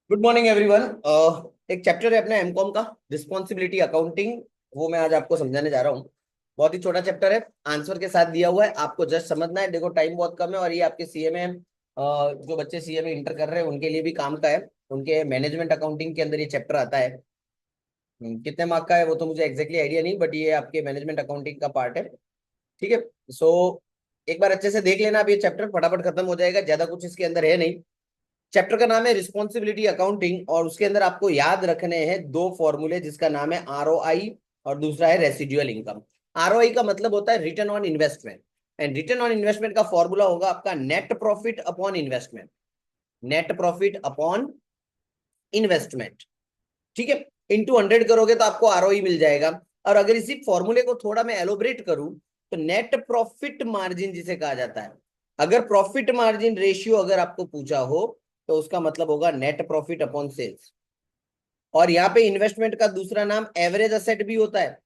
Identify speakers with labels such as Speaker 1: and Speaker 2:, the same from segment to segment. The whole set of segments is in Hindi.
Speaker 1: Good morning everyone. एक चैप्टर है अपने एमकॉम का, रिस्पॉन्सिबिलिटी अकाउंटिंग। वो मैं आज आपको समझाने जा रहा हूँ। बहुत ही छोटा चैप्टर है, आंसर के साथ दिया हुआ है, आपको जस्ट समझना है। देखो टाइम बहुत कम है और ये आपके सीए में जो बच्चे सीए में इंटर कर रहे हैं उनके लिए भी काम का है। उनके मैनेजमेंट अकाउंटिंग के अंदर ये चैप्टर आता है। कितने मार्क का है वो तो मुझे एग्जैक्टली आइडिया नहीं, बट ये आपके मैनेजमेंट अकाउंटिंग का पार्ट है। ठीक है। सो एक बार अच्छे से देख लेना, अब ये चैप्टर फटाफट खत्म हो जाएगा, ज्यादा कुछ इसके अंदर है नहीं। चैप्टर का नाम है रिस्पॉन्सिबिलिटी अकाउंटिंग और उसके अंदर आपको याद रखने हैं दो फॉर्मूले, जिसका नाम है आरओआई और दूसरा है रेसिडुअल इनकम। आरओआई का मतलब होता है return on investment, and return on investment का फॉर्मूला होगा आपका net profit upon investment. Net profit upon investment. ठीक है। इंटू 100 करोगे तो आपको आरओई मिल जाएगा। और अगर इसी फॉर्मूले को थोड़ा मैं एलोबरेट करूं तो नेट प्रॉफिट मार्जिन जिसे कहा जाता है, अगर प्रॉफिट मार्जिन रेशियो अगर आपको पूछा हो तो उसका मतलब होगा नेट प्रॉफिट अपॉन सेल्स। और यहाँ पे इन्वेस्टमेंट का दूसरा नाम एवरेज असेट भी होता है।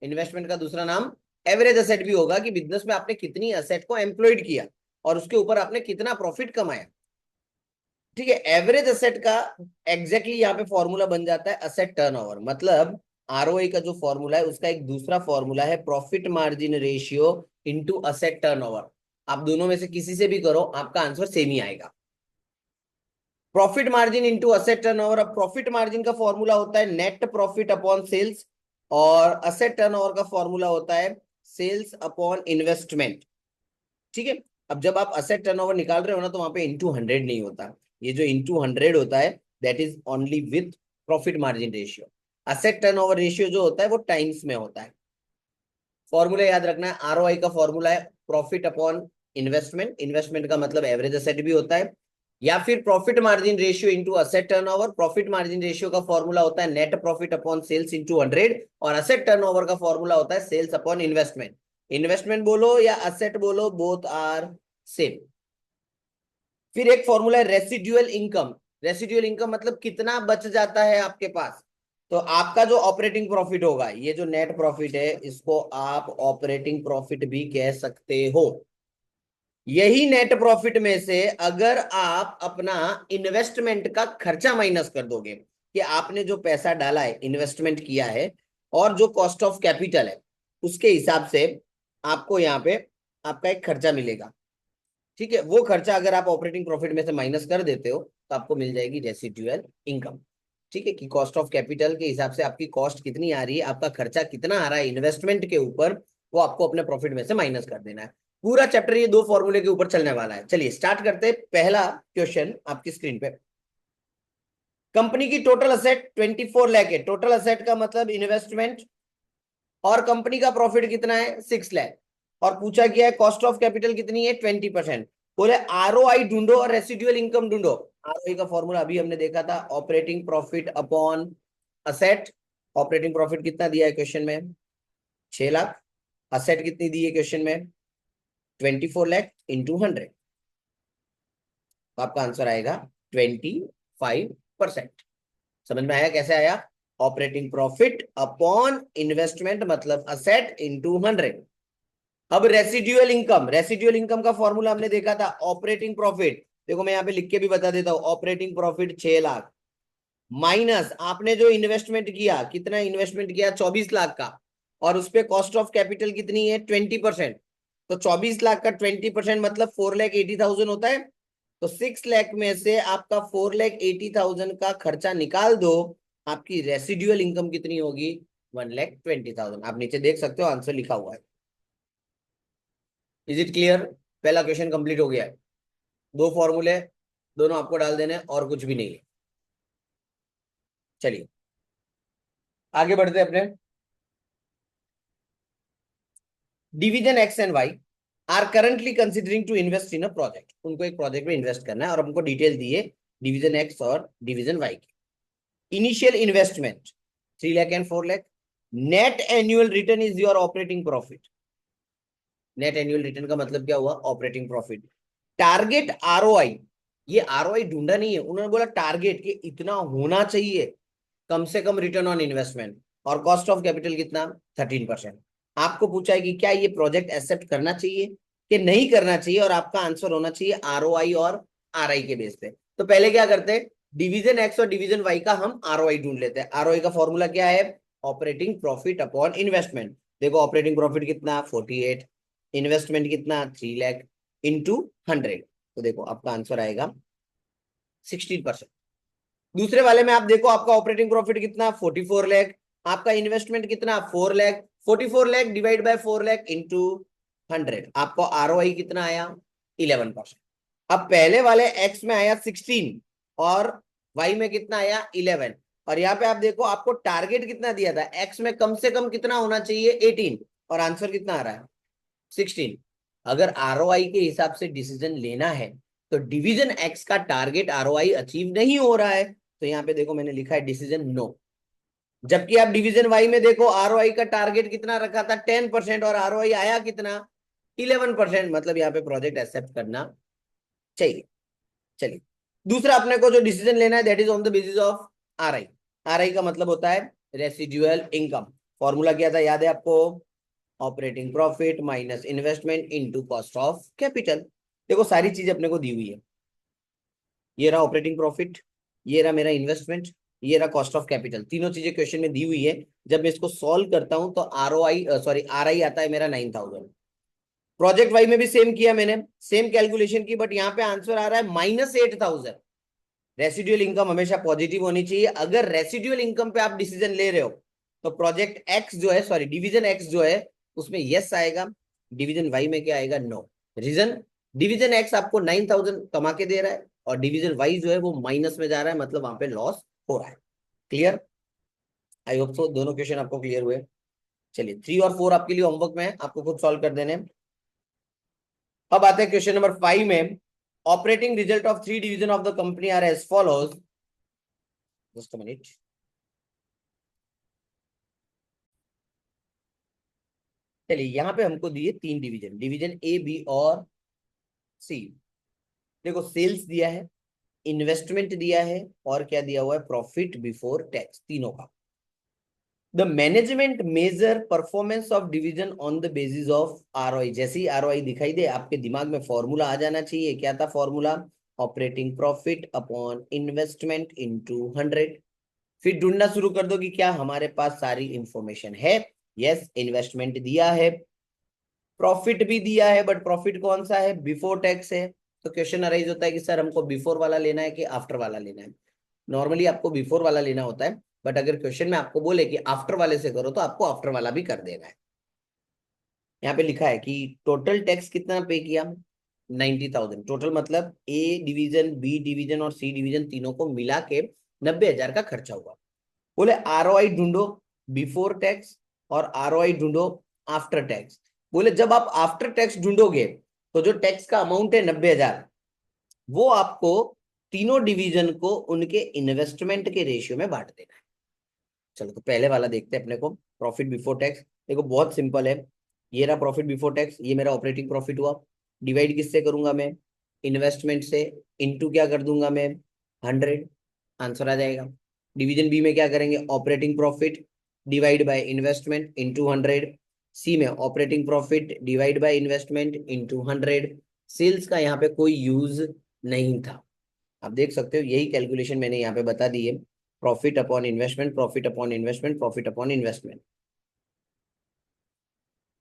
Speaker 1: इन्वेस्टमेंट का दूसरा नाम एवरेज असेट भी होगा कि बिजनेस में आपने कितनी असेट को एम्प्लॉयड किया और उसके ऊपर आपने कितना प्रॉफिट कमाया। ठीक है। एवरेज असेट का एग्जैक्टली यहाँ पे फॉर्मूला बन जाता है असेट टर्नओवर। मतलब आरओआई का जो फॉर्मूला है उसका एक दूसरा फॉर्मूला है profit margin ratio into asset turnover. आप दोनों में से किसी से भी करो, आपका आंसर सेम ही आएगा। Profit margin into asset turnover. अब प्रॉफिट मार्जिन का फॉर्मूला होता है नेट प्रॉफिट अपॉन सेल्स और असेट टर्नओवर का फॉर्मूला होता है सेल्स अपॉन इन्वेस्टमेंट। ठीक है। अब जब आप असेट टर्नओवर निकाल रहे हो ना तो वहां पे इंटू 100 नहीं होता। ये जो इंटू 100 होता है that is only with profit margin ratio. Asset turnover ratio जो होता है वो टाइम्स में होता है। फॉर्मूला याद रखना है, आरओआई का फॉर्मूला है प्रॉफिट अपॉन इन्वेस्टमेंट। इन्वेस्टमेंट का मतलब एवरेज असेट भी होता है। या फिर profit margin ratio into asset turnover. Profit margin ratio का फॉर्मूला होता है net profit upon sales into 100 और असेट टर्नओवर का फॉर्मूला होता है सेल्स अपॉन इन्वेस्टमेंट। इन्वेस्टमेंट बोलो या असेट बोलो, बोथ आर सेम। फिर एक फॉर्मूला है रेसिड्यूअल इनकम। रेसिड्यूअल इनकम मतलब कितना बच जाता है आपके पास। तो आपका जो ऑपरेटिंग प्रॉफिट होगा, ये जो नेट प्रॉफिट है इसको आप ऑपरेटिंग प्रॉफिट भी कह सकते हो। यही नेट प्रॉफिट में से अगर आप अपना इन्वेस्टमेंट का खर्चा माइनस कर दोगे कि आपने जो पैसा डाला है, इन्वेस्टमेंट किया है, और जो कॉस्ट ऑफ कैपिटल है उसके हिसाब से आपको यहाँ पे आपका एक खर्चा मिलेगा। ठीक है। वो खर्चा अगर आप ऑपरेटिंग प्रॉफिट में से माइनस कर देते हो तो आपको मिल जाएगी रेसिडुअल इनकम। ठीक है। कि कॉस्ट ऑफ कैपिटल के हिसाब से आपकी कॉस्ट कितनी आ रही है, आपका खर्चा कितना आ रहा है इन्वेस्टमेंट के ऊपर, वो आपको अपने प्रॉफिट में से माइनस कर देना है। पूरा चैप्टर ये दो फॉर्मूले के ऊपर चलने वाला है। चलिए स्टार्ट करते हैं। पहला क्वेश्चन आपकी स्क्रीन पे। कंपनी की टोटल असेट 24 लाख है। टोटल असेट का मतलब इन्वेस्टमेंट, और कंपनी का प्रॉफिट कितना है 6 लाख। और पूछा गया है कॉस्ट ऑफ कैपिटल कितनी है 20%। बोले आरओआई ढूंढो और रेसिडुअल इनकम ढूंढो। आरओआई का फॉर्मूला अभी हमने देखा था, operating profit upon asset. Operating profit कितना दिया है क्वेश्चन में 6 लाख। असेट कितनी दी है क्वेश्चन में 24 लाख इंटू 100। तो आपका आंसर आएगा 25%। समझ में आया कैसे आया। ऑपरेटिंग प्रॉफिट अपॉन इन्वेस्टमेंट मतलब असेट इंटू 100। अब रेसिड्यूअल इनकम, रेसिड्यूअल इनकम का फॉर्मूला हमने देखा था ऑपरेटिंग प्रॉफिट। देखो मैं यहाँ पे लिख के भी बता देता हूँ, ऑपरेटिंग प्रॉफिट 6 लाख माइनस आपने जो इन्वेस्टमेंट किया, कितना इन्वेस्टमेंट किया 24 लाख का, और उस पे कॉस्ट ऑफ कैपिटल कितनी है 20%। तो 24 लाख का 20% मतलब 4,80,000 होता है। तो 6 लाख में से आपका 4,80,000 का खर्चा निकाल दो, आपकी रेसिड्यूअल इनकम कितनी होगी 1,20,000। आप नीचे देख सकते हो आंसर लिखा हुआ है। Is it clear. पहला क्वेश्चन कंप्लीट हो गया है। दो फॉर्मूले, दोनों आपको डाल देने और कुछ भी नहीं है। चलिए आगे बढ़ते अपने। Division X and Y are currently considering to invest in a project. उनको एक प्रोजेक्ट में इन्वेस्ट करना है और हमको डिटेल दिए डिवीजन एक्स और डिवीजन वाई की। Initial investment 3 lakh and 4 lakh. Net annual return is your operating profit. Net annual return का मतलब क्या हुआ ऑपरेटिंग प्रॉफिट। टारगेट आरओआई, ये आरओआई ढूंढा नहीं है, उन्होंने बोला टारगेट कि इतना होना चाहिए कम से कम रिटर्न ऑन इन्वेस्टमेंट। और कॉस्ट ऑफ कैपिटल कितना 13%। आपको पूछा है कि क्या ये प्रोजेक्ट एक्सेप्ट करना चाहिए कि नहीं करना चाहिए, और आपका आंसर होना चाहिए आरओआई और आरआई के बेस पे। तो पहले क्या करते हैं, डिवीजन एक्स और डिवीजन वाई का हम आरओआई ढूंढ लेते हैं। आरओआई का फॉर्मूला क्या है, ऑपरेटिंग प्रॉफिट अपॉन इन्वेस्टमेंट। देखो ऑपरेटिंग प्रॉफिट कितना 48, इन्वेस्टमेंट कितना 3 लाख इंटू 100, तो देखो आपका आंसर आएगा 16%। दूसरे वाले में आप देखो आपका ऑपरेटिंग प्रॉफिट कितना 44 लाख, आपका इन्वेस्टमेंट कितना 4 lakh, 44 lakh divide by 4 lakh into 100, आपको आरओआई कितना आया 11%। अब पहले वाले एक्स में आया 16 और वाई में कितना आया 11, और यहाँ पे आप देखो आपको टारगेट कितना दिया था, एक्स में कम से कम कितना होना चाहिए 18, और आंसर कितना आ रहा है 16। अगर आरओआई के हिसाब से डिसीजन लेना है तो डिवीजन एक्स का टारगेट आरओआई अचीव नहीं हो रहा है, तो यहाँ पे देखो मैंने लिखा है डिसीजन नो। जबकि आप डिवीजन वाई में देखो आरओआई का टारगेट कितना रखा था 10%, और आरओआई आया कितना 11%, मतलब यहाँ पे प्रोजेक्ट एक्सेप्ट करना चाहिए। चलिए दूसरा अपने को जो डिसीजन लेना है that is on the basis of RI. RI का मतलब होता है रेसिडुअल इनकम। फॉर्मूला क्या था याद है आपको, operating profit minus investment into cost of capital. देखो सारी चीज अपने को दी हुई है, ये रहा ऑपरेटिंग प्रॉफिट, ये रहा मेरा इन्वेस्टमेंट, ये रहा कॉस्ट ऑफ कैपिटल, तीनों चीजें क्वेश्चन में दी हुई है। जब मैं इसको सॉल्व करता हूं तो आरआई आता है मेरा 9000। प्रोजेक्ट वाई में भी सेम किया मैंने, सेम कैलकुलेशन की, बट यहाँ पे आंसर आ रहा है -8000। रेसिडुअल इनकम हमेशा पॉजिटिव होनी चाहिए। अगर रेसिडुअल इनकम पे आप डिसीजन ले रहे हो तो प्रोजेक्ट एक्स जो है, सॉरी डिवीजन एक्स जो है उसमें यस आएगा, डिवीजन वाई में क्या आएगा नो। रीजन, डिवीजन एक्स आपको 9000 कमा के दे रहा है और डिवीजन वाई जो है वो माइनस में जा रहा है, मतलब वहां पे लॉस हो रहा है। क्लियर, आई होप सो दोनों क्वेश्चन आपको क्लियर हुए। चलिए 3 और 4 आपके लिए होमवर्क में है, आपको खुद सॉल्व कर देने। अब आते हैं क्वेश्चन नंबर 5 में, operating result of 3 division of the company are as follows. Just a minute. चलिए यहाँ पे हमको दिए 3 डिवीजन, डिवीजन ए बी और सी। देखो सेल्स दिया है, इन्वेस्टमेंट दिया है, और क्या दिया हुआ है प्रॉफिट बिफोर टैक्स, तीनों का। The management measure performance of division on the basis of ROI. जैसे ही आरओआई दिखाई दे आपके दिमाग में फॉर्मूला आ जाना चाहिए। क्या था formula, operating profit upon investment into 100। फिर ढूंढना शुरू कर दो कि क्या हमारे पास सारी इंफॉर्मेशन है। यस, इन्वेस्टमेंट दिया है, प्रॉफिट भी दिया है, बट प्रॉफिट कौन सा है बिफोर टैक्स है। तो क्वेश्चन अराइज होता है कि सर हमको बिफोर वाला लेना है कि आफ्टर वाला लेना है। नॉर्मली आपको बिफोर वाला लेना होता है, बट अगर क्वेश्चन में आपको बोले कि आफ्टर वाले से करो तो आपको आफ्टर वाला भी कर देना है। यहाँ पे लिखा है कि टोटल टैक्स कितना पे किया 90,000। टोटल मतलब ए डिवीजन बी डिवीजन और सी डिवीजन तीनों को मिला के 90,000 का खर्चा हुआ। बोले आरओआई ढूंढो बिफोर टैक्स और आरओआई ढूंढो आफ्टर टैक्स। बोले जब आप आफ्टर टैक्स ढूंढोगे तो जो टैक्स का अमाउंट है 90,000, वो आपको तीनों डिवीजन को उनके इन्वेस्टमेंट के रेशियो में बांट देना है। चलो तो पहले वाला देखते हैं अपने को, प्रॉफिट बिफोर टैक्स। देखो बहुत सिंपल है, ये रहा प्रॉफिट बिफोर टैक्स, ये मेरा ऑपरेटिंग प्रॉफिट हुआ। डिवाइड किससे करूंगा मैं, इन्वेस्टमेंट से, इनटू क्या कर दूंगा मैं 100, आंसर आ जाएगा। डिवीजन बी में क्या करेंगे, operating profit divide by investment into 100। C में operating profit divide by investment into 100। Sales का यहाँ पे कोई यूज नहीं था, आप देख सकते हो यही कैलकुलेशन मैंने यहाँ पे बता दी है, profit upon investment, profit upon investment, profit upon investment.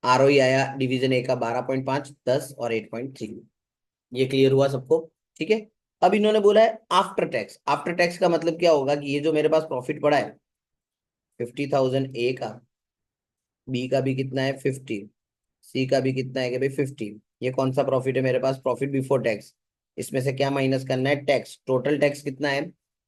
Speaker 1: ROE आया डिवीजन ए का 12.5, 10 और 8.3। ये क्लियर हुआ सबको, ठीक है। अब इन्होंने बोला है आफ्टर टैक्स। आफ्टर टैक्स का मतलब क्या होगा कि ये जो मेरे पास प्रॉफिट पड़ा है 50,000 ए का, बी का भी कितना है 50, सी का भी कितना है कि भाई 50, ये कौन सा प्रॉफिट है मेरे पास, प्रॉफिट बिफोर टैक्स। इसमें से क्या माइनस करना है, टैक्स। टोटल टैक्स कितना है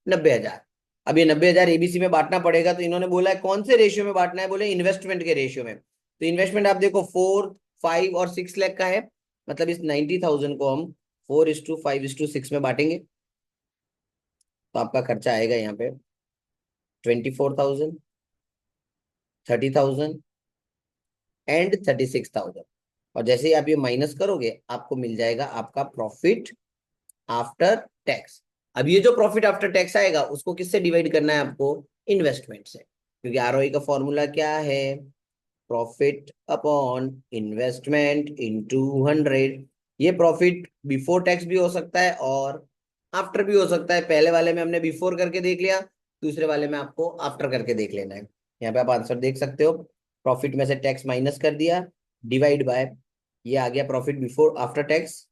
Speaker 1: 90,000। अब ये 90,000 एबीसी में बांटना पड़ेगा, तो इन्होंने बोला है कौन से रेशियो में बांटना है, बोले इन्वेस्टमेंट के रेशियो में। तो इन्वेस्टमेंट आप देखो 4, 5 और 6 लाख का है, मतलब इस 90,000 को हम 4:5:6 में बांटेंगे, तो आपका खर्चा आएगा यहाँ पे 24,000, 30,000 एंड 36,000। और जैसे ही आप ये माइनस करोगे आपको मिल जाएगा आपका प्रॉफिट आफ्टर टैक्स। अब ये जो प्रॉफिट आफ्टर टैक्स आएगा उसको किससे डिवाइड करना है आपको, इन्वेस्टमेंट से, क्योंकि आरओई का फॉर्मूला क्या है, प्रॉफिट अपॉन इन्वेस्टमेंट इनटू 100। ये प्रॉफिट बिफोर टैक्स भी हो सकता है और आफ्टर भी हो सकता है। पहले वाले में हमने बिफोर करके देख लिया, दूसरे वाले में आपको आफ्टर करके देख लेना है। यहाँ पे आप आंसर देख सकते हो, प्रॉफिट में से टैक्स माइनस कर दिया, डिवाइड बाय, ये आ गया प्रॉफिट बिफोर आफ्टर टैक्स,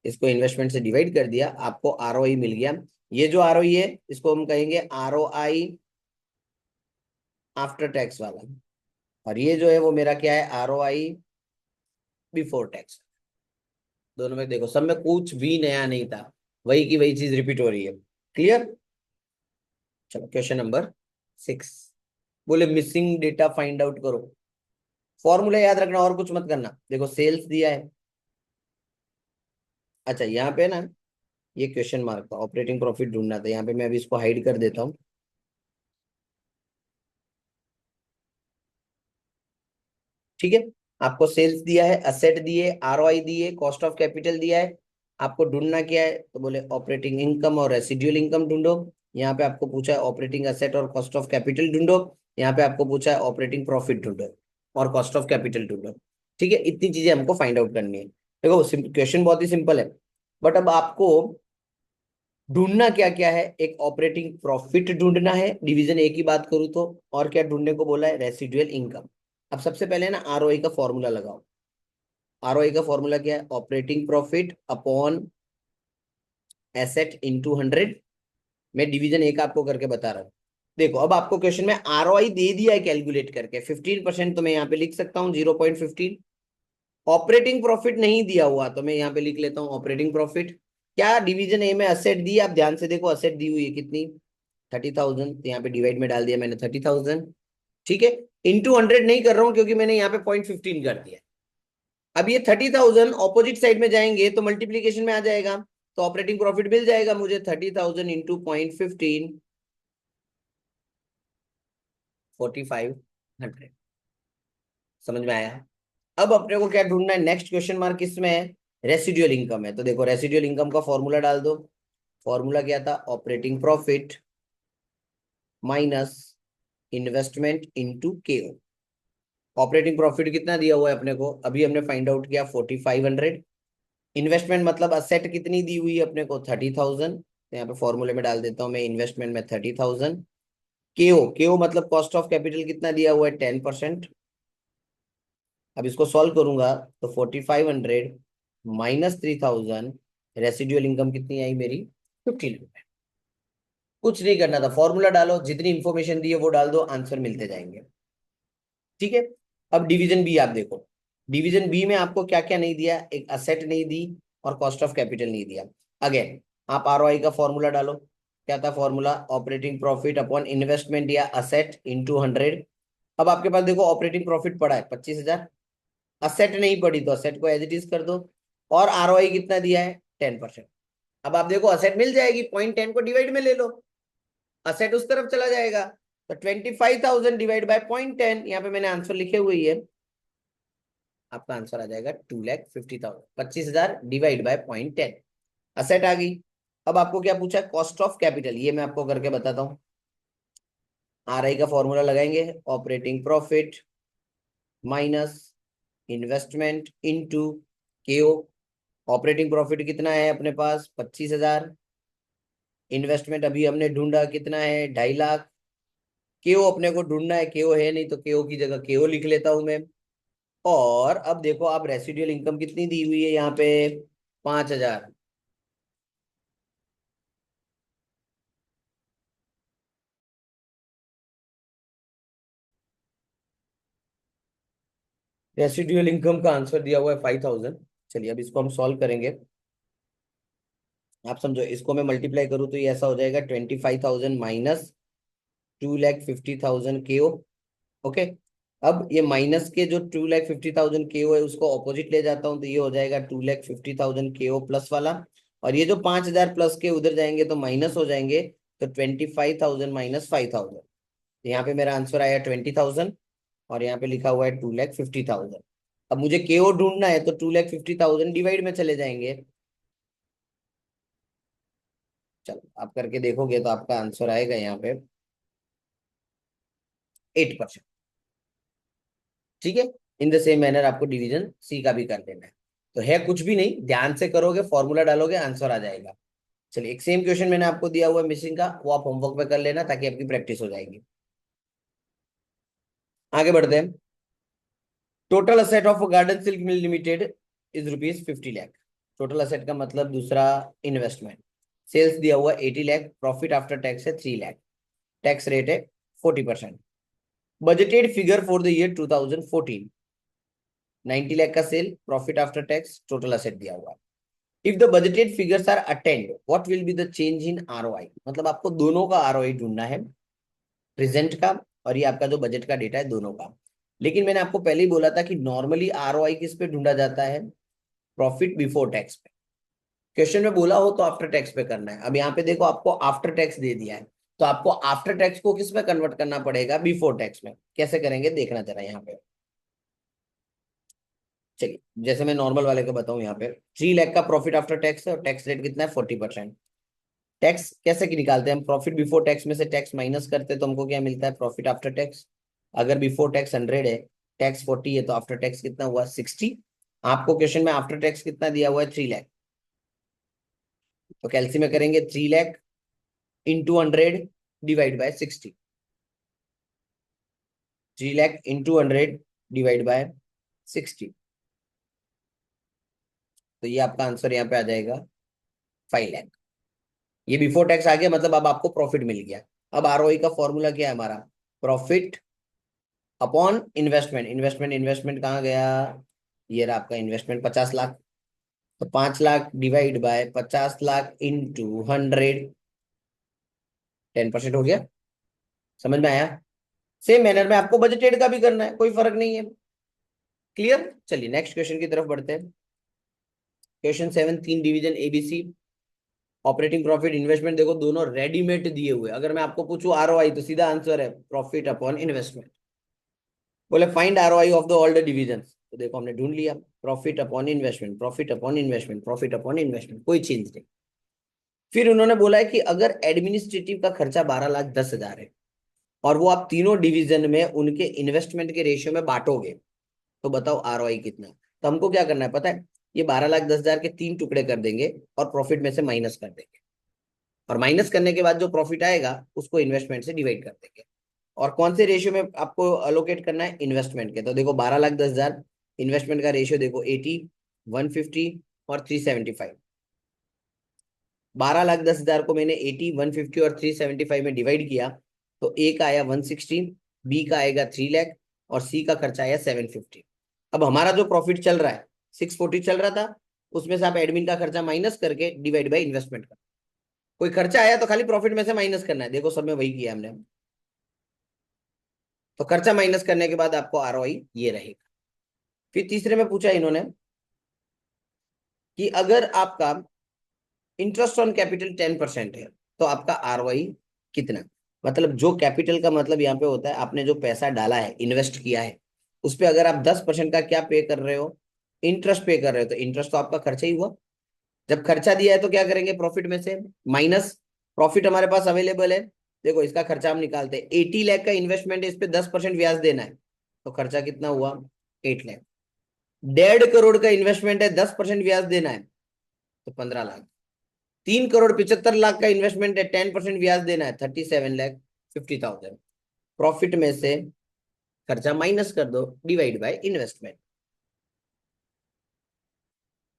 Speaker 1: इसको इन्वेस्टमेंट से डिवाइड कर दिया, आपको आरओआई मिल गया। ये जो आरओआई है इसको हम कहेंगे आरओआई आफ्टर टैक्स वाला, और ये जो है वो मेरा क्या है, आरओआई बिफोर टैक्स। दोनों में देखो सब में कुछ भी नया नहीं था, वही की वही चीज रिपीट हो रही है। क्लियर? चलो क्वेश्चन नंबर 6, बोले मिसिंग डेटा फाइंड आउट करो। फॉर्मूला याद रखना और कुछ मत करना। देखो सेल्स दिया है, अच्छा यहाँ पे ना ये क्वेश्चन मार्क था, ऑपरेटिंग प्रॉफिट ढूंढना था, यहाँ पे मैं अभी इसको हाइड कर देता हूँ। ठीक है, आपको सेल्स दिया है, असेट दिए, आरओआई दिए, कॉस्ट ऑफ कैपिटल दिया है, आपको ढूंढना क्या है, तो बोले ऑपरेटिंग इनकम और रेसिडुअल इनकम ढूंढो। यहाँ पे आपको पूछा है ऑपरेटिंग असेट और कॉस्ट ऑफ कैपिटल ढूंढो। यहाँ पे आपको पूछा है ऑपरेटिंग प्रॉफिट ढूंढो और कॉस्ट ऑफ कैपिटल ढूंढो। ठीक है, इतनी चीजें हमको फाइंड आउट करनी है। देखो क्वेश्चन बहुत ही सिंपल है, बट अब आपको ढूंढना क्या क्या है, एक ऑपरेटिंग प्रॉफिट ढूंढना है, डिवीजन ए की बात करूं तो, और क्या ढूंढने को बोला है, रेसिडुअल इनकम। अब सबसे पहले ना आरओआई का फॉर्मूला लगाओ। आरओआई का फॉर्मूला क्या है, operating profit upon asset into 100। मैं डिवीजन ए का आपको करके बता रहा हूँ। देखो अब आपको क्वेश्चन में आरओआई दे दिया है कैलकुलेट करके 15%, तो मैं यहाँ पे लिख सकता हूँ 0.15। ऑपरेटिंग प्रॉफिट नहीं दिया हुआ तो मैं यहाँ पे लिख लेता हूँ ऑपरेटिंग प्रॉफिट। क्या डिवीजन ए में असेट दी, आप ध्यान से देखो असेट दी हुई है कितनी, 30,000, तो यहाँ पे डिवाइड में डाल दिया मैंने 30,000। ठीक है, इंटू 100 नहीं कर रहा हूँ क्योंकि मैंने यहाँ पे 0.15 कर दिया। अब ये 30,000 ऑपोजिट साइड में जाएंगे तो मल्टीप्लीकेशन में आ जाएगा, तो ऑपरेटिंग प्रॉफिट मिल जाएगा मुझे 30,000 इंटू 0.15, 4,500। समझ में आया? अब अपने को क्या ढूंढना है, नेक्स्ट क्वेश्चन मार्क किसमें है, रेसिडुअल इनकम है। तो देखो रेसिडुअल इनकम का फॉर्मूला डाल दो। फॉर्मूला क्या था, operating profit minus investment into केओ। ऑपरेटिंग प्रॉफिट कितना दिया हुआ है अपने को, अभी हमने फाइंड आउट किया 4,500। इन्वेस्टमेंट मतलब असेट कितनी दी हुई है अपने को, 30,000, तो यहाँ पे फॉर्मूले में डाल देता हूँ मैं इन्वेस्टमेंट में 30,000। केओ, केओ मतलब कॉस्ट ऑफ कैपिटल कितना दिया हुआ है, 10%। अब इसको सॉल्व करूंगा तो 4,500 माइनस 3,000, रेसिडुअल इनकम कितनी आई मेरी, 15 रुपए। कुछ नहीं करना था, फॉर्मूला डालो, जितनी इंफॉर्मेशन दी है वो डाल दो, आंसर मिलते जाएंगे। ठीक है, अब डिवीजन बी आप देखो। डिवीजन बी में आपको क्या क्या नहीं दिया, एक असेट नहीं दी और कॉस्ट ऑफ कैपिटल नहीं दिया। अगेन आप आरओआई का फॉर्मूला डालो। क्या था formula, operating profit upon investment या असेट इंटू 100। अब आपके पास देखो ऑपरेटिंग प्रॉफिट पड़ा है 25,000, असेट नहीं पड़ी तो असेट को एज इट इज कर दो, और आरओआई कितना दिया है, 10%। अब आप देखो असेट मिल जाएगी, 0.10 को डिवाइड में ले लो, असेट उस तरफ चला जाएगा, तो 25,000 डिवाइड बाय 0.10, यहाँ पे मैंने आंसर लिखे हुए है, आपका आंसर आ जाएगा 2,50,000। 25,000 डिवाइड बाय 0.10, असेट आ गई। अब आपको क्या पूछा है, कॉस्ट ऑफ कैपिटल, ये मैं आपको करके बताता हूँ। आरआई का फॉर्मूला लगाएंगे, operating profit minus investment into केओ। ऑपरेटिंग प्रॉफिट कितना है अपने पास, 25,000। इन्वेस्टमेंट अभी हमने ढूंढा कितना है, 2.5 लाख। केओ अपने को ढूंढना है, केओ है नहीं तो केओ की जगह केओ लिख लेता हूं मैं। और अब देखो आप रेसिडुअल इनकम कितनी दी हुई है यहाँ पे, 5,000। रेसिडुअल इनकम का आंसर दिया हुआ है 5,000। चलिए अब इसको हम सॉल्व करेंगे। आप समझो, इसको मैं मल्टीप्लाई करूँ तो ये ऐसा हो जाएगा 25,000 माइनस 2,50,000 के ओ। ओके, अब ये माइनस के जो 2,50,000 के ओ है उसको ऑपोजिट ले जाता हूँ तो ये हो जाएगा 2,50,000 के ओ प्लस वाला, और ये जो 5,000 प्लस के उधर जाएंगे तो माइनस हो जाएंगे, तो 25,000 माइनस 5,000, यहाँ पे मेरा आंसर आया 20,000, और यहाँ पे लिखा हुआ है 2,50,000। अब मुझे केओ ढूंढना है तो 2,50,000 डिवाइड में चले जाएंगे। चलो आप करके देखोगे तो आपका आंसर आएगा यहाँ पे 8%। ठीक है, इन द सेम मैनर आपको डिवीजन सी का भी कर देना है। तो है कुछ भी नहीं, ध्यान से करोगे, फॉर्मूला डालोगे, आंसर आ जाएगा। चलिए, एक सेम क्वेश्चन मैंने आपको दिया हुआ है मिसिंग का, वो आप होमवर्क में कर लेना ताकि आपकी प्रैक्टिस हो जाएगी। आगे बढ़ते हैं। Total asset of garden silk mill limited is ₹50 lakh. Total asset का मतलब दूसरा इन्वेस्टमेंट। सेल्स दिया हुआ 80 लाख, प्रॉफिट आफ्टर टैक्स है 3 लाख, टैक्स रेट है 40%। Budgeted figure for the year 2014, 90 lakh का sale, profit after tax, total asset दिया हुआ है। If the budgeted figures are attained, what will be the change in ROI. मतलब आपको दोनों का आरओआई ढूंढना है, प्रेजेंट का और ये आपका जो बजट का डेटा है, दोनों का। लेकिन मैंने आपको पहले ही बोला था कि नॉर्मली आरओआई किस पे ढूंढा जाता है, प्रॉफिट बिफोर टैक्स पे। क्वेश्चन में बोला हो तो आफ्टर टैक्स पे करना है। अब यहाँ पे देखो आपको आफ्टर टैक्स दे दिया है, तो आपको आफ्टर टैक्स को किस में कन्वर्ट करना पड़ेगा, बिफोर टैक्स में। कैसे करेंगे देखना जरा यहाँ पे। चलिए, जैसे मैं नॉर्मल वाले को बताऊं, यहाँ पे 3 लाख का प्रॉफिट आफ्टर टैक्स है और टैक्स रेट कितना है, 40%। टैक्स कैसे कि निकालते हैं हम, प्रॉफिट बिफोर टैक्स में से टैक्स माइनस करते हैं तो हमको क्या मिलता है, प्रॉफिट आफ्टर टैक्स। अगर बिफोर टैक्स 100 है, टैक्स 40 है, तो आफ्टर टैक्स कितना हुआ, 60। आपको क्वेश्चन में आफ्टर टैक्स कितना दिया हुआ है, 3 लाख। तो कैलसी में करेंगे 3 lakh into 100 divide by 60। 3 lakh into 100 divide by 60। तो ये आपका आंसर यहाँ पे आ जाएगा 5 लाख। ये बिफोर टैक्स आ गया, मतलब अब आपको प्रॉफिट मिल गया। अब आरओई का फॉर्मूला क्या है हमारा, प्रॉफिट अपॉन इन्वेस्टमेंट। इन्वेस्टमेंट कहाँ गया, ये रहा आपका इन्वेस्टमेंट 50 लाख। तो 5 lakh divide by 50 lakh into 100, 10% हो गया। समझ में आया। सेम मैनर में आपको बजटेड का भी करना है, कोई फर्क नहीं है। क्लियर। चलिए नेक्स्ट क्वेश्चन की तरफ बढ़ते हैं। Question 7, 3 division ABC, operating profit investment देखो दोनों रेडीमेड दिए हुए। अगर मैं आपको पूछूं आरओआई तो सीधा आंसर है प्रॉफिट अपॉन इन्वेस्टमेंट। बोले find ROI of the all the divisions, तो देखो हमने ढूंढ लिया, profit upon investment, profit upon investment, profit upon investment, कोई चेंज नहीं। फिर उन्होंने बोला है कि अगर एडमिनिस्ट्रेटिव का खर्चा 12,10,000 है और वो आप तीनों डिवीजन में उनके इन्वेस्टमेंट के रेशियो में बांटोगे, तो बताओ आरओआई कितना। तो हमको क्या करना है पता है, ये 12,10,000 के 3 टुकड़े कर देंगे और प्रॉफिट में से माइनस कर देंगे, और माइनस करने के बाद जो प्रॉफिट आएगा उसको इन्वेस्टमेंट से डिवाइड कर देंगे। और कौन से रेशियो में आपको अलोकेट करना है, इन्वेस्टमेंट के। तो देखो 12,10,000, इन्वेस्टमेंट का रेशियो देखो 80, 150 और 375। 12,10,000 को मैंने 80, 150 और 375 में डिवाइड किया, तो ए का आया 160, बी का आएगा 3 लाख और सी का खर्चा आया 750। अब हमारा जो प्रॉफिट चल रहा है 640 चल रहा था, उसमें से आप एडमिन का खर्चा माइनस करके डिवाइड बाई इन्वेस्टमेंट कर। कोई खर्चा आया तो खाली प्रॉफिट में से माइनस करना है, देखो सब में वही किया हमने। तो खर्चा माइनस करने के बाद आपको आरओआई ये रहेगा। फिर तीसरे में पूछा इन्होंने कि अगर आपका इंटरेस्ट ऑन कैपिटल 10% है तो आपका आरओआई कितना। मतलब जो कैपिटल का मतलब यहाँ पे होता है आपने जो पैसा डाला है, इन्वेस्ट किया है, उस पर अगर आप 10% का क्या पे कर रहे हो, इंटरेस्ट पे कर रहे हो, तो इंटरेस्ट तो आपका खर्चा ही हुआ। जब खर्चा दिया है तो क्या करेंगे, प्रॉफिट में से माइनस। प्रॉफिट हमारे पास अवेलेबल है, देखो इसका खर्चा हम निकालते हैं। 80 लाख का इन्वेस्टमेंट है, इस पे 10% ब्याज देना है, तो खर्चा कितना हुआ, 8 लाख। 1.5 करोड़ का इन्वेस्टमेंट है, 10% ब्याज देना है, तो 15 लाख। 3,75,00,000 का इन्वेस्टमेंट है, 10% ब्याज देना है, 37,50,000। प्रॉफिट में से खर्चा माइनस कर दो, डिवाइड बाय इन्वेस्टमेंट।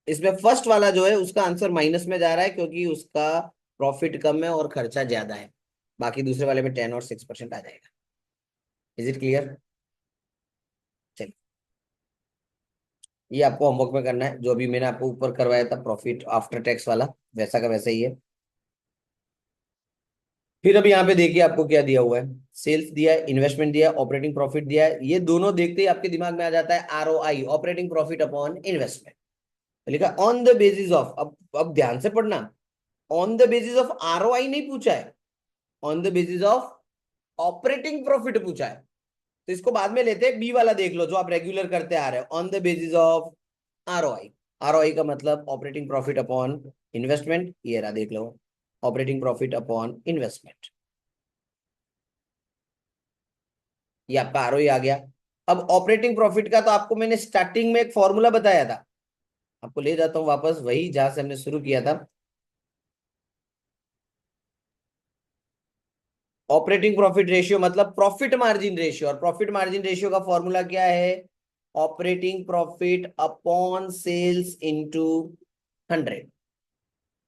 Speaker 1: इसमें फर्स्ट वाला जो है उसका आंसर माइनस में जा रहा है क्योंकि उसका प्रॉफिट कम है और खर्चा ज्यादा है। बाकी दूसरे वाले में 10 और 6% आ जाएगा। Is it clear. चलिए, ये आपको होमवर्क में करना है, जो अभी मैंने आपको ऊपर करवाया था प्रॉफिट आफ्टर टैक्स वाला, वैसा का वैसा ही है। फिर अभी यहाँ पे देखिए आपको क्या दिया हुआ है, सेल्स दिया है, इन्वेस्टमेंट दिया है, ऑपरेटिंग प्रॉफिट दिया है। ये दोनों देखते ही आपके दिमाग में आ जाता है ROI, operating profit upon investment. लिखा ऑन द बेसिस ऑफ, अब ध्यान से पढ़ना, on the basis of ROI नहीं पूछा है, on the basis of operating profit पूछा है। तो इसको बाद में लेते हैं, बी वाला देख लो जो आप रेगुलर करते आ रहे हो, on the basis of ROI. ROI का मतलब ऑपरेटिंग प्रॉफिट अपॉन इन्वेस्टमेंट, ये रहा देख लो, ऑपरेटिंग प्रॉफिट अपॉन इन्वेस्टमेंट। ये आपका आरओआई आ गया। अब ऑपरेटिंग प्रॉफिट का तो आपको मैंने स्टार्टिंग में एक फॉर्मूला बताया था, आपको ले जाता हूँ वापस वही जहां से हमने शुरू किया था। ऑपरेटिंग प्रॉफिट रेशियो मतलब प्रॉफिट मार्जिन रेशियो, और प्रॉफिट मार्जिन रेशियो का फॉर्मूला क्या है? Operating profit upon sales into 100।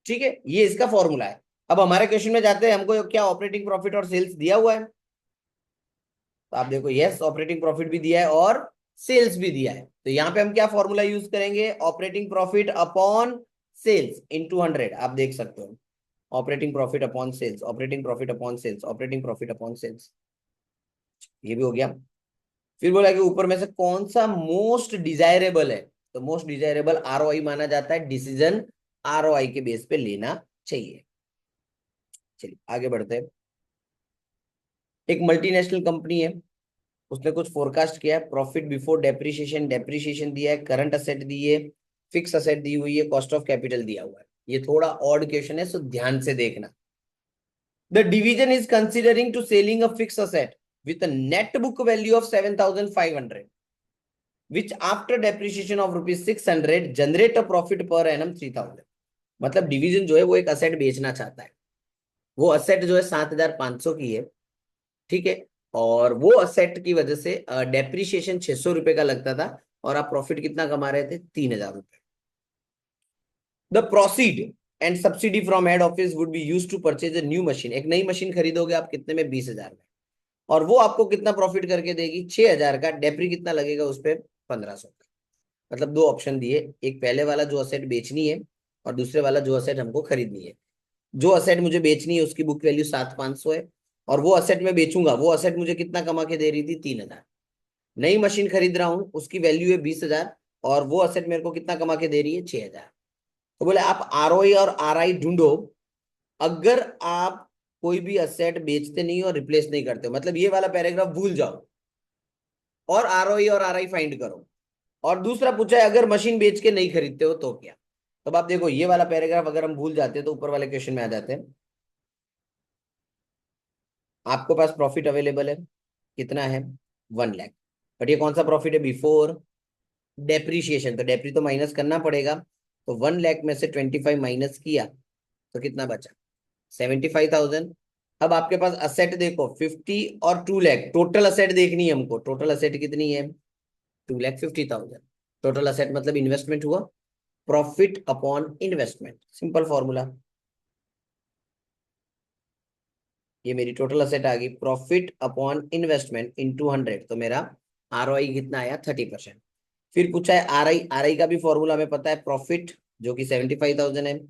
Speaker 1: ठीक है, ये इसका फॉर्मूला है। अब हमारे क्वेश्चन में जाते हैं, हमको क्या ऑपरेटिंग प्रॉफिट और सेल्स दिया हुआ है, तो आप देखो यस ऑपरेटिंग प्रॉफिट भी दिया है और सेल्स भी दिया है। तो यहाँ पे हम क्या फॉर्मूला यूज करेंगे? Operating profit upon sales into 100। आप देख सकते हो operating profit upon sales, operating profit upon sales, operating profit upon sales, ये भी हो गया। फिर बोला कि ऊपर में से कौन सा मोस्ट डिजायरेबल है, तो मोस्ट डिजायरेबल आरओआई माना जाता है, डिसीजन आरओआई के बेस पे लेना चाहिए। चलिए आगे बढ़ते हैं। एक मल्टीनेशनल कंपनी है, उसने कुछ फोरकास्ट किया है, प्रॉफिट बिफोर डेप्रिसिएशन, डेप्रिसिएशन दिया है, करंट असेट दी है, फिक्स असेट दी हुई है, कॉस्ट ऑफ कैपिटल दिया हुआ है। ये थोड़ा ऑड क्वेश्चन है, सो ध्यान से देखना। The division is considering to selling a fix asset with a net book value of 7,500, which after depreciation of rupees 600 generate a profit per annum 3,000। मतलब डिवीजन जो है वो एक असेट बेचना चाहता है, वो असेट जो है 7,500 की है, ठीक है, और वो असेट की वजह से डेप्रिसिएशन 600 रुपए का लगता था, और आप प्रॉफिट कितना कमा रहे थे? 3,000 रुपए। The proceed and subsidy from head office would be use to purchase a new machine. एक नई मशीन खरीदोगे आप कितने में? 20,000 में, और वो आपको कितना प्रॉफिट करके देगी? 6,000 का। डेप्री कितना लगेगा उस पर? 1,500 का। मतलब दो ऑप्शन दिए, एक पहले वाला जो असेट बेचनी है, और दूसरे वाला जो असेट हमको खरीदनी है। जो असेट मुझे बेचनी है उसकी बुक वैल्यू 7,500 है, और वो असेट मैं बेचूंगा, वो असेट मुझे कितना कमा के दे रही थी? 3,000। नई मशीन खरीद रहा हूँ, उसकी वैल्यू है 20,000, और वो असेट मेरे को कितना कमा के दे रही है? 6,000। तो बोले आप आरओई और आरआई ढूंढो अगर आप कोई भी असेट बेचते नहीं और रिप्लेस नहीं करते हो। मतलब ये वाला पैराग्राफ भूल जाओ और आरओई और आरआई फाइंड करो। और दूसरा पूछा है अगर मशीन बेच के नहीं खरीदते हो तो क्या। तो आप देखो ये वाला पैराग्राफ अगर हम भूल जाते हैं तो ऊपर वाले क्वेश्चन में आ जाते हैं। आपको पास प्रॉफिट अवेलेबल है, कितना है? 1 लाख। बट ये कौन सा प्रॉफिट है? बिफोर डेप्रीशिएशन, तो डेप्री तो माइनस करना पड़ेगा। तो 1 लाख में से 25 माइनस किया तो कितना बचा? 75,000। अब आपके पास असेट देखो 50 और 2 लाख, टोटल असेट देखनी है हमको। टोटल असेट कितनी है? 2,50,000। टोटल असेट मतलब इन्वेस्टमेंट हुआ, profit upon investment, simple formula. ये मेरी टोटल असेट आ गई, प्रॉफिट अपॉन इन्वेस्टमेंट इनटू 100, तो मेरा आरओआई कितना आया? 30%। फिर पूछा है आरआई, आरआई का भी फॉर्मूला हमें पता है, प्रॉफिट जो कि 75,000 है,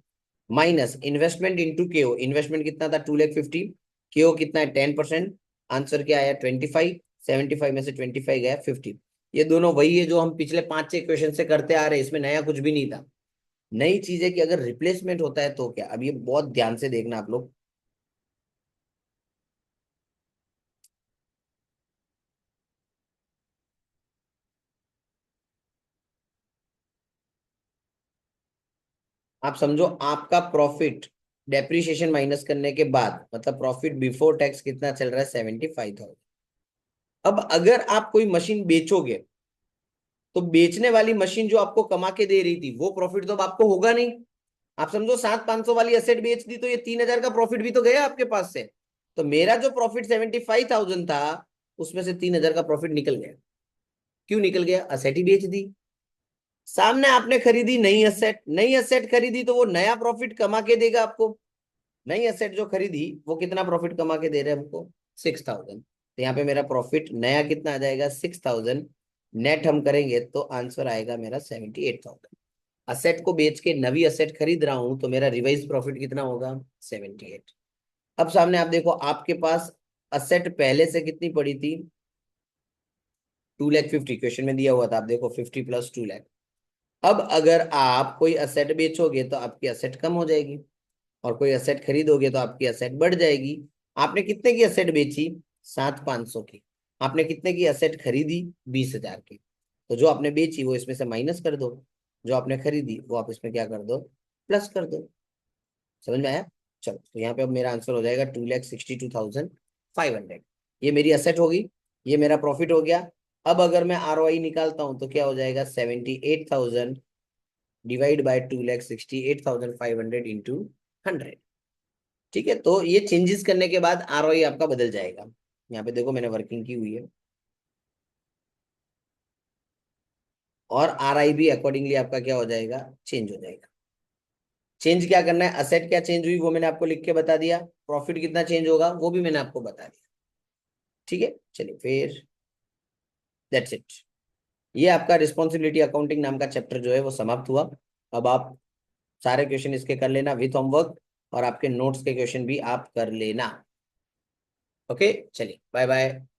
Speaker 1: माइनस इन्वेस्टमेंट इंटू केओ। इन्वेस्टमेंट कितना था? 2,50,000। केओ कितना है? 10%। आंसर क्या आया? 25। 75 में से 25 गया 50। ये दोनों वही है जो हम पिछले 5-6 क्वेश्चन से करते आ रहे हैं, इसमें नया कुछ भी नहीं था। नई चीज है कि अगर रिप्लेसमेंट होता है तो क्या। अब ये बहुत ध्यान से देखना आप लोग। आप समझो आपका प्रॉफिट डेप्रिसिएशन माइनस करने के बाद, मतलब प्रॉफिट बिफोर टैक्स कितना चल रहा है? 75,000। अब अगर आप कोई मशीन बेचोगे तो बेचने वाली मशीन जो आपको कमा के दे रही थी वो प्रॉफिट तो अब आपको होगा नहीं। आप समझो 7,500 वाली एसेट बेच दी तो ये 3,000 का प्रॉफिट भी तो गया आपके पास से। तो मेरा जो प्रॉफिट 75,000 था उसमें से 3,000 का प्रॉफिट निकल गया। क्यों निकल गया? असेट ही बेच दी। सामने आपने खरीदी नई असेट, नई असेट खरीदी तो वो नया प्रॉफिट कमा के देगा आपको। नई असेट जो खरीदी वो कितना प्रॉफिट कमा के दे रहे हैं हमको? 6,000। तो यहाँ पे मेरा प्रॉफिट नया कितना आ जाएगा? 6,000। नेट हम करेंगे तो आंसर आएगा मेरा 78,000। असेट को बेच के नवी असेट खरीद रहा हूं तो मेरा रिवाइज प्रॉफिट कितना होगा? 78। अब सामने आप देखो आपके पास असेट पहले से कितनी पड़ी थी? 2,50,000 क्वेश्चन में दिया हुआ था, आप देखो 50 प्लस 2,00,000। अब अगर आप कोई असेट बेचोगे तो आपकी असेट कम हो जाएगी, और कोई असेट खरीदोगे तो आपकी असेट बढ़ जाएगी। आपने कितने की असेट बेची? 7,500 की। आपने कितने की असेट खरीदी? 20,000 की। तो जो आपने बेची वो इसमें से माइनस कर दो, जो आपने खरीदी वो आप इसमें क्या कर दो? प्लस कर दो। समझ में आया? चलो तो यहाँ पे अब मेरा आंसर हो जाएगा 2,62,500। ये मेरी असेट होगी, ये मेरा प्रॉफिट हो गया। अब अगर मैं आरओआई निकालता हूं तो क्या हो जाएगा? 78,000 डिवाइड बाय 2,68,500 इंटू 100। ठीक है, तो ये चेंजेस करने के बाद आरओआई आपका बदल जाएगा। यहाँ पे देखो मैंने वर्किंग की हुई है, और आरआई भी अकॉर्डिंगली आपका क्या हो जाएगा, चेंज हो जाएगा। चेंज क्या करना है, असेट क्या चेंज हुई वो मैंने आपको लिख के बता दिया, प्रॉफिट कितना चेंज होगा वो भी मैंने आपको बता दिया। ठीक है, चलिए फिर दैट्स इट। ये आपका रिस्पॉन्सिबिलिटी अकाउंटिंग नाम का चैप्टर जो है वो समाप्त हुआ। अब आप सारे क्वेश्चन इसके कर लेना विथ होमवर्क, और आपके नोट्स के क्वेश्चन भी आप कर लेना। ओके, चलिए बाय बाय।